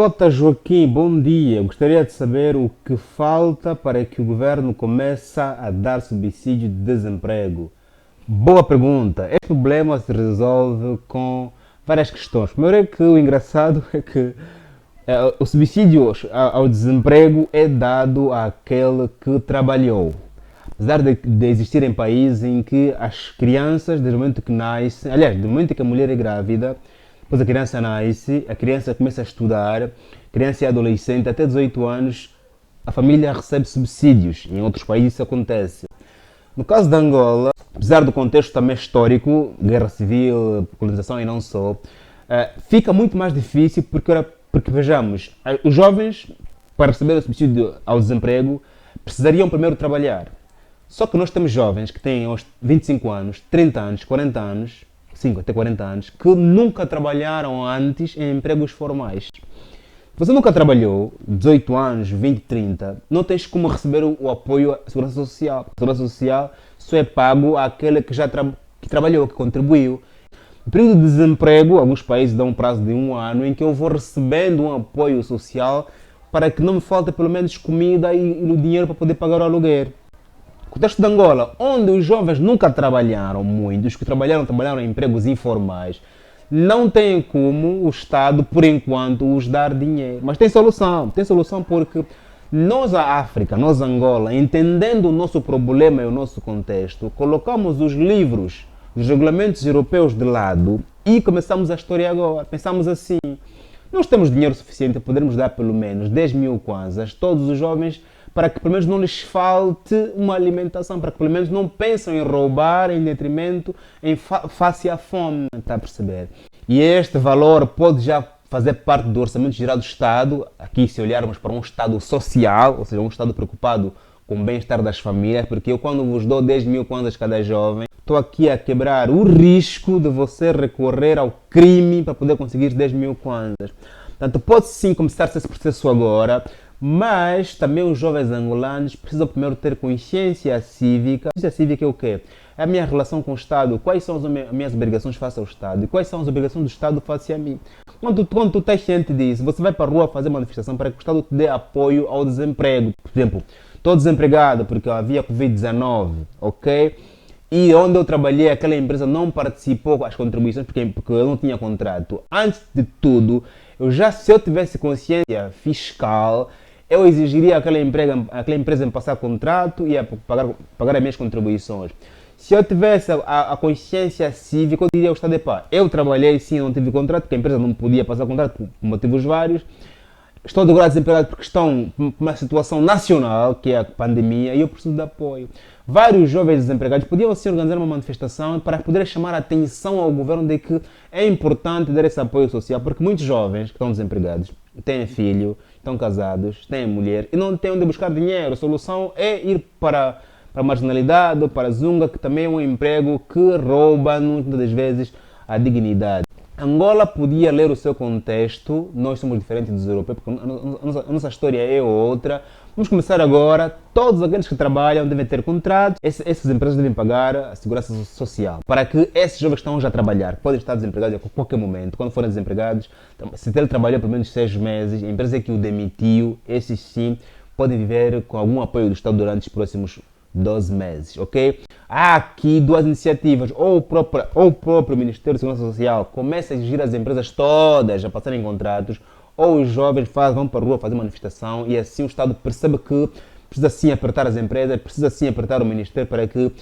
Cota Joaquim, bom dia. Gostaria de saber o que falta para que o governo comece a dar subsídio de desemprego. Boa pergunta. Este problema se resolve com várias questões. Primeiro é que o engraçado é que o subsídio ao desemprego é dado àquele que trabalhou. Apesar de existirem países em que as crianças, desde o momento que nascem, aliás, do momento que a mulher é grávida, depois a criança nasce, a criança começa a estudar, criança é adolescente, até 18 anos, a família recebe subsídios. Em outros países isso acontece. No caso de Angola, apesar do contexto também histórico, guerra civil, colonização e não só, fica muito mais difícil porque vejamos, os jovens, para receber o subsídio ao desemprego, precisariam primeiro trabalhar. Só que nós temos jovens que têm aos 25 anos, 30 anos, 40 anos, 5 até 40 anos, que nunca trabalharam antes em empregos formais. Se você nunca trabalhou, 18 anos, 20, 30, não tens como receber o apoio à Segurança Social. A Segurança Social só é pago àquele que já trabalhou, que contribuiu. No período de desemprego, alguns países dão um prazo de 1 ano em que eu vou recebendo um apoio social para que não me falte pelo menos comida e o dinheiro para poder pagar o aluguer. O contexto de Angola, onde os jovens nunca trabalharam muito, os que trabalharam em empregos informais, não tem como o Estado, por enquanto, os dar dinheiro. Mas tem solução porque nós, a África, nós, Angola, entendendo o nosso problema e o nosso contexto, colocamos os livros, os regulamentos europeus de lado e começamos a história agora. Pensamos assim, nós temos dinheiro suficiente para podermos dar pelo menos 10 mil kwanzas a todos os jovens para que pelo menos não lhes falte uma alimentação, para que pelo menos não pensem em roubar em detrimento, face à fome, está a perceber? E este valor pode já fazer parte do Orçamento Geral do Estado, aqui se olharmos para um Estado social, ou seja, um Estado preocupado com o bem-estar das famílias, porque eu quando vos dou 10 mil kwanzas cada jovem, estou aqui a quebrar o risco de você recorrer ao crime para poder conseguir 10 mil kwanzas. Portanto, pode sim começar esse processo agora, mas também os jovens angolanos precisam primeiro ter consciência cívica. Consciência cívica é o quê? É a minha relação com o Estado, quais são as minhas obrigações face ao Estado e quais são as obrigações do Estado face a mim. Quando tu estás ciente disso, você vai para a rua fazer manifestação para que o Estado te dê apoio ao desemprego. Por exemplo, estou desempregado porque havia Covid-19, ok? E onde eu trabalhei, aquela empresa não participou com as contribuições porque eu não tinha contrato. Antes de tudo, se eu tivesse consciência fiscal, eu exigiria aquela empresa me passar contrato e pagar as minhas contribuições. Se eu tivesse a consciência cívica, eu diria ao Estado, eu trabalhei sim, não tive contrato, porque a empresa não podia passar contrato por motivos vários. Estou agora desempregado porque estão numa situação nacional, que é a pandemia, e eu preciso de apoio. Vários jovens desempregados podiam se organizar uma manifestação para poder chamar a atenção ao governo de que é importante dar esse apoio social, porque muitos jovens que estão desempregados têm filho, estão casados, têm mulher e não têm onde buscar dinheiro. A solução é ir para a marginalidade, para a zunga, que também é um emprego que rouba muitas das vezes a dignidade. Angola podia ler o seu contexto, nós somos diferentes dos europeus, porque a nossa história é outra. Vamos começar agora, todos aqueles que trabalham devem ter contratos, essas empresas devem pagar a segurança social, para que esses jovens que estão já a trabalhar, podem estar desempregados a qualquer momento, quando forem desempregados, se ele trabalhou pelo menos 6 meses, a empresa que o demitiu, esses sim, podem viver com algum apoio do Estado durante os próximos 12 meses, ok? Há aqui duas iniciativas, ou o próprio Ministério da Segurança Social começa a exigir as empresas todas a passarem contratos, ou os jovens vão para a rua fazer manifestação e assim o Estado percebe que precisa sim apertar as empresas, precisa sim apertar o Ministério para que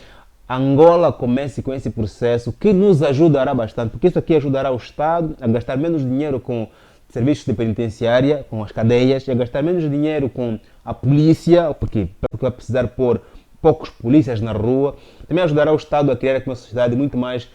Angola comece com esse processo que nos ajudará bastante, porque isso aqui ajudará o Estado a gastar menos dinheiro com serviços de penitenciária, com as cadeias, e a gastar menos dinheiro com a polícia, porque vai precisar pôr poucos polícias na rua. Também ajudará o Estado a criar uma sociedade muito mais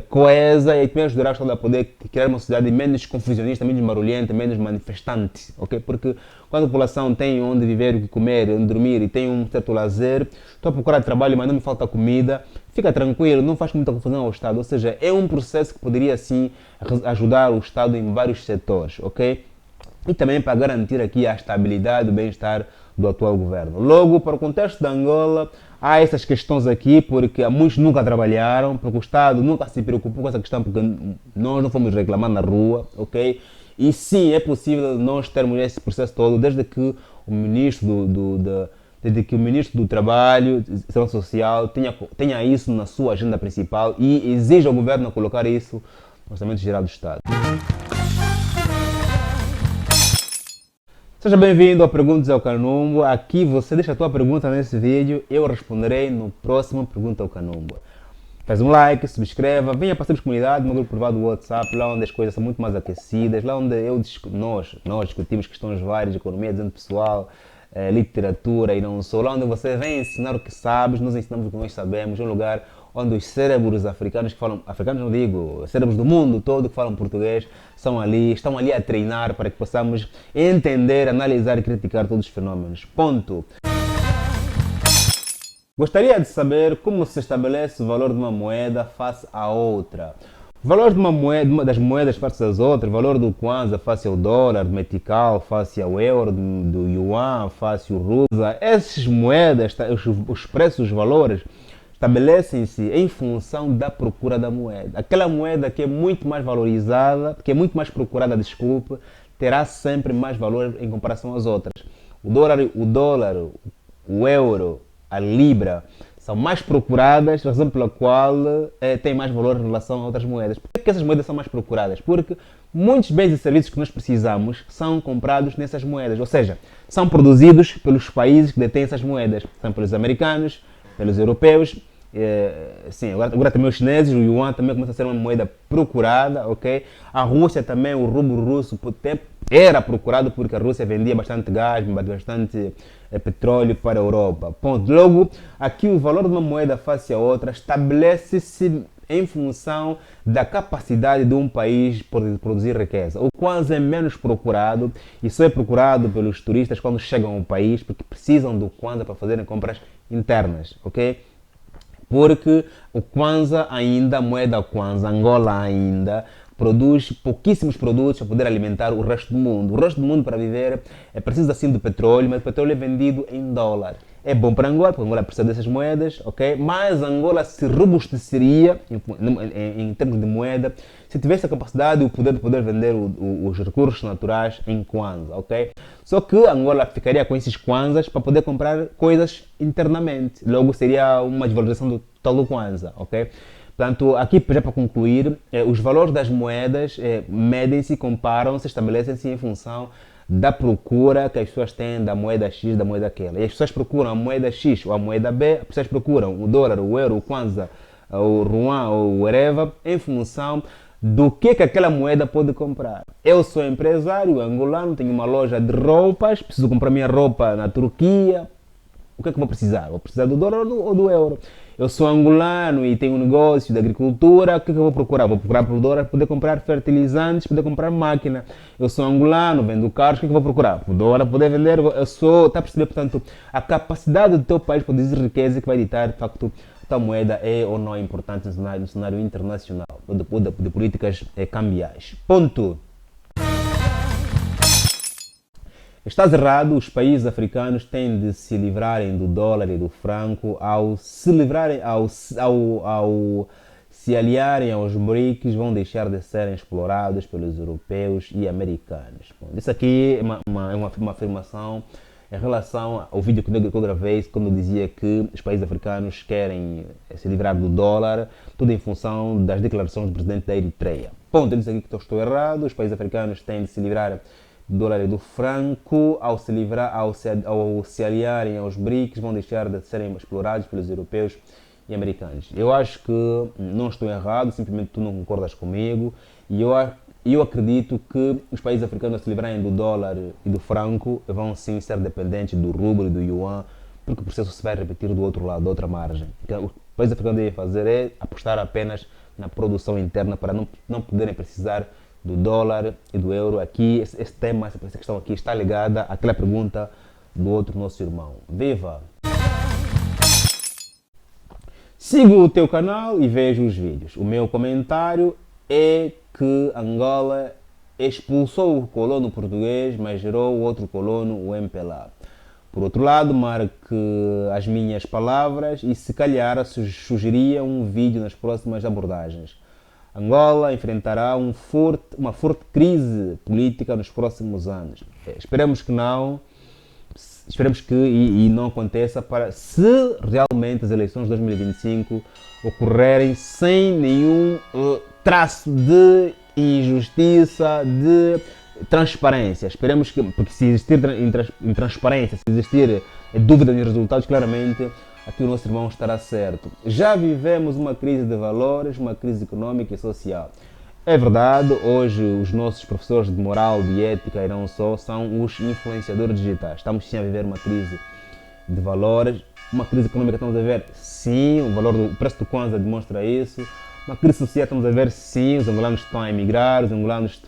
coesa e também ajudará o Estado a poder criar uma sociedade menos confusionista, menos barulhenta, menos manifestante, ok? Porque quando a população tem onde viver, o que comer, onde dormir e tem um certo lazer, estou a procurar trabalho, mas não me falta comida, fica tranquilo, não faz muita confusão ao Estado, ou seja, é um processo que poderia sim ajudar o Estado em vários setores, ok? E também para garantir aqui a estabilidade e o bem-estar do atual governo. Logo, para o contexto de Angola, há essas questões aqui, porque muitos nunca trabalharam, porque o Estado nunca se preocupou com essa questão, porque nós não fomos reclamar na rua, ok? E sim, é possível nós termos esse processo todo desde que o ministro desde que o ministro do Trabalho e Segurança Social tenha isso na sua agenda principal e exija ao governo colocar isso no Orçamento Geral do Estado. Seja bem-vindo ao Perguntas ao Canumbo. Aqui você deixa a tua pergunta nesse vídeo, eu responderei no próximo Pergunta ao Canumbo. Faz um like, subscreva, venha para a comunidade, no grupo privado do WhatsApp, lá onde as coisas são muito mais aquecidas, lá onde nós discutimos questões várias de economia, desenvolvimento pessoal, literatura e não só, lá onde você vem ensinar o que sabes, nós ensinamos o que nós sabemos, um lugar onde os cérebros africanos que falam, africanos não digo, cérebros do mundo todo que falam português, estão ali a treinar para que possamos entender, analisar e criticar todos os fenômenos. Ponto. Gostaria de saber como se estabelece o valor de uma moeda face à outra. O valor de uma moeda, das moedas face às outras, o valor do Kwanza face ao dólar, do metical face ao euro, do yuan face ao rusa, essas moedas, os preços, os valores, estabelecem-se em função da procura da moeda. Aquela moeda que é muito mais valorizada, que é muito mais procurada, desculpe, terá sempre mais valor em comparação às outras. O dólar, o euro, a libra são mais procuradas, razão pela qual tem mais valor em relação a outras moedas. Por que essas moedas são mais procuradas? Porque muitos bens e serviços que nós precisamos são comprados nessas moedas, ou seja, são produzidos pelos países que detêm essas moedas, são pelos americanos, pelos europeus, sim, agora também os chineses, o yuan também começa a ser uma moeda procurada, ok? A Rússia também, o rublo russo era procurado porque a Rússia vendia bastante gás, bastante petróleo para a Europa. Ponto. Logo, aqui o valor de uma moeda face a outra estabelece-se em função da capacidade de um país de produzir riqueza. O Kwanza é menos procurado e só é procurado pelos turistas quando chegam ao país porque precisam do Kwanza para fazerem compras internas, ok? Porque o Kwanza ainda, a moeda Kwanza, Angola ainda, produz pouquíssimos produtos para poder alimentar o resto do mundo. O resto do mundo para viver precisa sim do petróleo, mas o petróleo é vendido em dólar. É bom para Angola, porque Angola precisa dessas moedas, ok? Mas Angola se robusteceria em termos de moeda se tivesse a capacidade e o poder de poder vender os recursos naturais em Kwanza, ok? Só que Angola ficaria com esses Kwanzas para poder comprar coisas internamente. Logo seria uma desvalorização do total do Kwanza, ok? Portanto, aqui já para concluir, os valores das moedas medem-se, comparam-se, estabelecem-se em função da procura que as pessoas têm da moeda X, da moeda aquela. E as pessoas procuram a moeda X ou a moeda B, as pessoas procuram o dólar, o euro, o Kwanza, o Ruan ou o whatever, em função do que aquela moeda pode comprar. Eu sou empresário angolano, tenho uma loja de roupas, preciso comprar minha roupa na Turquia. O que é que vou precisar? Vou precisar do dólar ou do euro? Eu sou angolano e tenho um negócio de agricultura, o que é que eu vou procurar? Vou procurar por dólar para poder comprar fertilizantes, poder comprar máquina. Eu sou angolano, vendo carros, o que é que eu vou procurar? Por dólar, poder vender. Está a perceber, portanto, a capacidade do teu país para produzir riqueza que vai ditar, de facto, a tua moeda é ou não importante no cenário internacional, ou de políticas cambiais. Ponto. Estás errado, os países africanos têm de se livrarem do dólar e do franco ao se aliarem aos BRICS, vão deixar de serem explorados pelos europeus e americanos. Bom, isso aqui é uma afirmação em relação ao vídeo que eu gravei quando eu dizia que os países africanos querem se livrar do dólar, tudo em função das declarações do presidente da Eritreia. Ponto, eu disse aqui que estou errado, os países africanos têm de se livrar do dólar e do franco, ao se aliarem aos BRICS, vão deixar de serem explorados pelos europeus e americanos. Eu acho que não estou errado, simplesmente tu não concordas comigo, e eu acredito que os países africanos, ao se livrarem do dólar e do franco, vão sim ser dependentes do rublo e do yuan, porque o processo se vai repetir do outro lado, da outra margem. O que os países africanos devem fazer é apostar apenas na produção interna para não poderem precisar do dólar e do euro. Aqui, esse tema, essa questão aqui está ligada àquela pergunta do outro nosso irmão. Viva! Sigo o teu canal e vejo os vídeos. O meu comentário é que Angola expulsou o colono português, mas gerou outro colono, o MPLA. Por outro lado, marque as minhas palavras e se calhar sugeria um vídeo nas próximas abordagens. Angola enfrentará uma forte crise política nos próximos anos. Esperemos que não, esperemos que e não aconteça se realmente as eleições de 2025 ocorrerem sem nenhum traço de injustiça, de transparência. Esperemos que, porque se existir intransparência, se existir dúvida nos resultados, claramente aqui o nosso irmão estará certo. Já vivemos uma crise de valores, uma crise econômica e social. É verdade, hoje os nossos professores de moral, de ética e não só são os influenciadores digitais. Estamos sim a viver uma crise de valores, uma crise econômica estamos a ver sim, o preço do Kwanza demonstra isso. Uma crise social estamos a ver sim, os angolanos estão a emigrar, os angolanos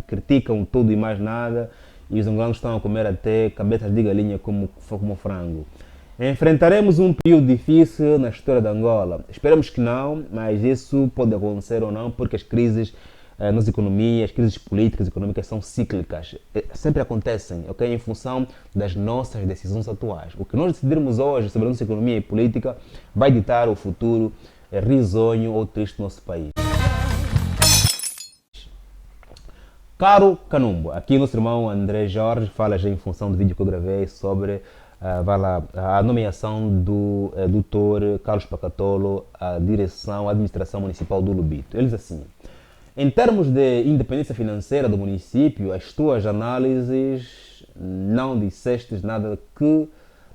criticam tudo e mais nada e os angolanos estão a comer até cabeças de galinha como frango. Enfrentaremos um período difícil na história de Angola. Esperamos que não, mas isso pode acontecer ou não, porque as crises nas economias, as crises políticas e econômicas são cíclicas. Sempre acontecem, ok? Em função das nossas decisões atuais. O que nós decidirmos hoje sobre a nossa economia e política vai ditar o futuro risonho ou triste do nosso país. Caro Kanumbo, aqui nosso irmão André Jorge fala já em função do vídeo que eu gravei sobre a nomeação do Dr. Carlos Pacatolo à direção, à administração municipal do Lubito. Ele diz assim: em termos de independência financeira do município, as tuas análises não disseste nada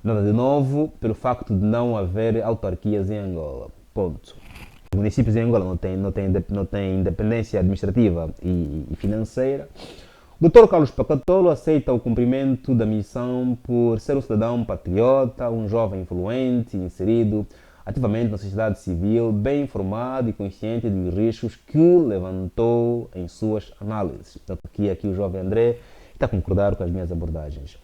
de novo pelo facto de não haver autarquias em Angola. Ponto. Os municípios em Angola não têm independência administrativa e financeira. O Dr. Carlos Pacatolo aceita o cumprimento da missão por ser um cidadão patriota, um jovem influente, inserido ativamente na sociedade civil, bem informado e consciente dos riscos que levantou em suas análises. Portanto, aqui o jovem André está a concordar com as minhas abordagens.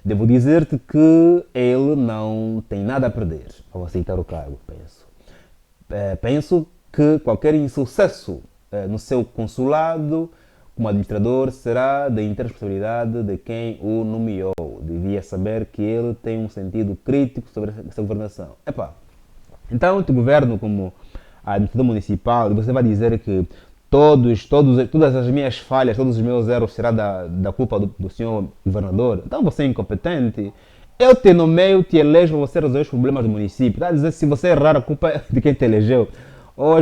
Devo dizer-te que ele não tem nada a perder ao aceitar o cargo, penso. Penso que qualquer insucesso no seu consulado como administrador será da responsabilidade de quem o nomeou. Devia saber que ele tem um sentido crítico sobre essa governação. Então, te governo como administrador municipal e você vai dizer que todas as minhas falhas, todos os meus erros será da culpa do senhor governador? Então você é incompetente. Eu te nomeio, te elejo para você resolver os problemas do município. Está a dizer se você errar, a culpa é de quem te elegeu.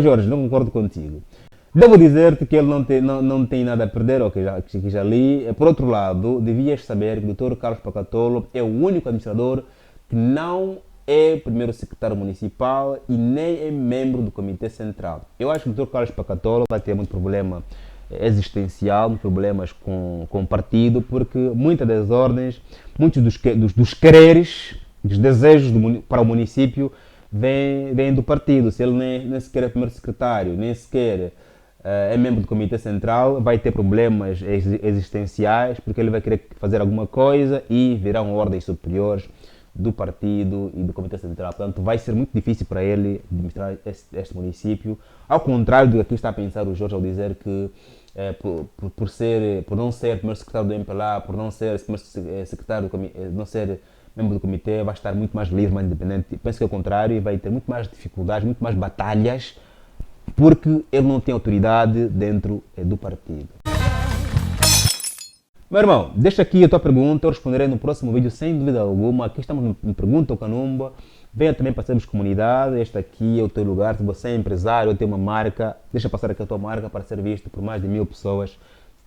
Jorge, não concordo contigo. Devo dizer-te que ele não tem nada a perder, que já li. Por outro lado, devias saber que o Dr. Carlos Pacatolo é o único administrador que não é primeiro secretário municipal e nem é membro do Comitê Central. Eu acho que o Dr. Carlos Pacatolo vai ter muito problema existencial, problemas com o partido, porque muitas das ordens, muitos dos quereres, dos desejos para o município vêm do partido. Se ele nem sequer é primeiro secretário, nem sequer é membro do Comitê Central, vai ter problemas existenciais, porque ele vai querer fazer alguma coisa e virão ordens superiores do partido e do Comitê Central. Portanto, vai ser muito difícil para ele administrar este município, ao contrário do que aqui está a pensar o Jorge ao dizer que por não ser primeiro secretário do MPLA, por não ser secretário não ser membro do comitê, vai estar muito mais livre, mais independente. Penso que é o contrário, vai ter muito mais dificuldades, muito mais batalhas, porque ele não tem autoridade dentro do partido. Meu irmão, deixa aqui a tua pergunta, eu responderei no próximo vídeo sem dúvida alguma. Aqui estamos no Pergunta ao Kanumba. Venha também para sermos comunidade, este aqui é o teu lugar. Se você é empresário ou tem uma marca, deixa passar aqui a tua marca para ser visto por mais de 1000 pessoas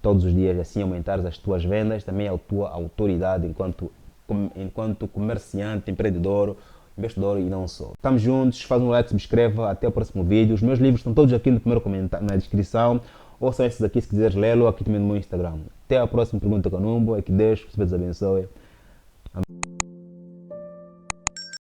todos os dias, assim aumentares as tuas vendas, também a tua autoridade enquanto comerciante, empreendedor, investidor e não só. Estamos juntos, faz um like, subscreva, até o próximo vídeo. Os meus livros estão todos aqui no primeiro comentário, na descrição. Ouçam esses aqui se quiseres lê-lo, aqui também no meu Instagram. Até a próxima Pergunta Kanumba, que Deus vos abençoe.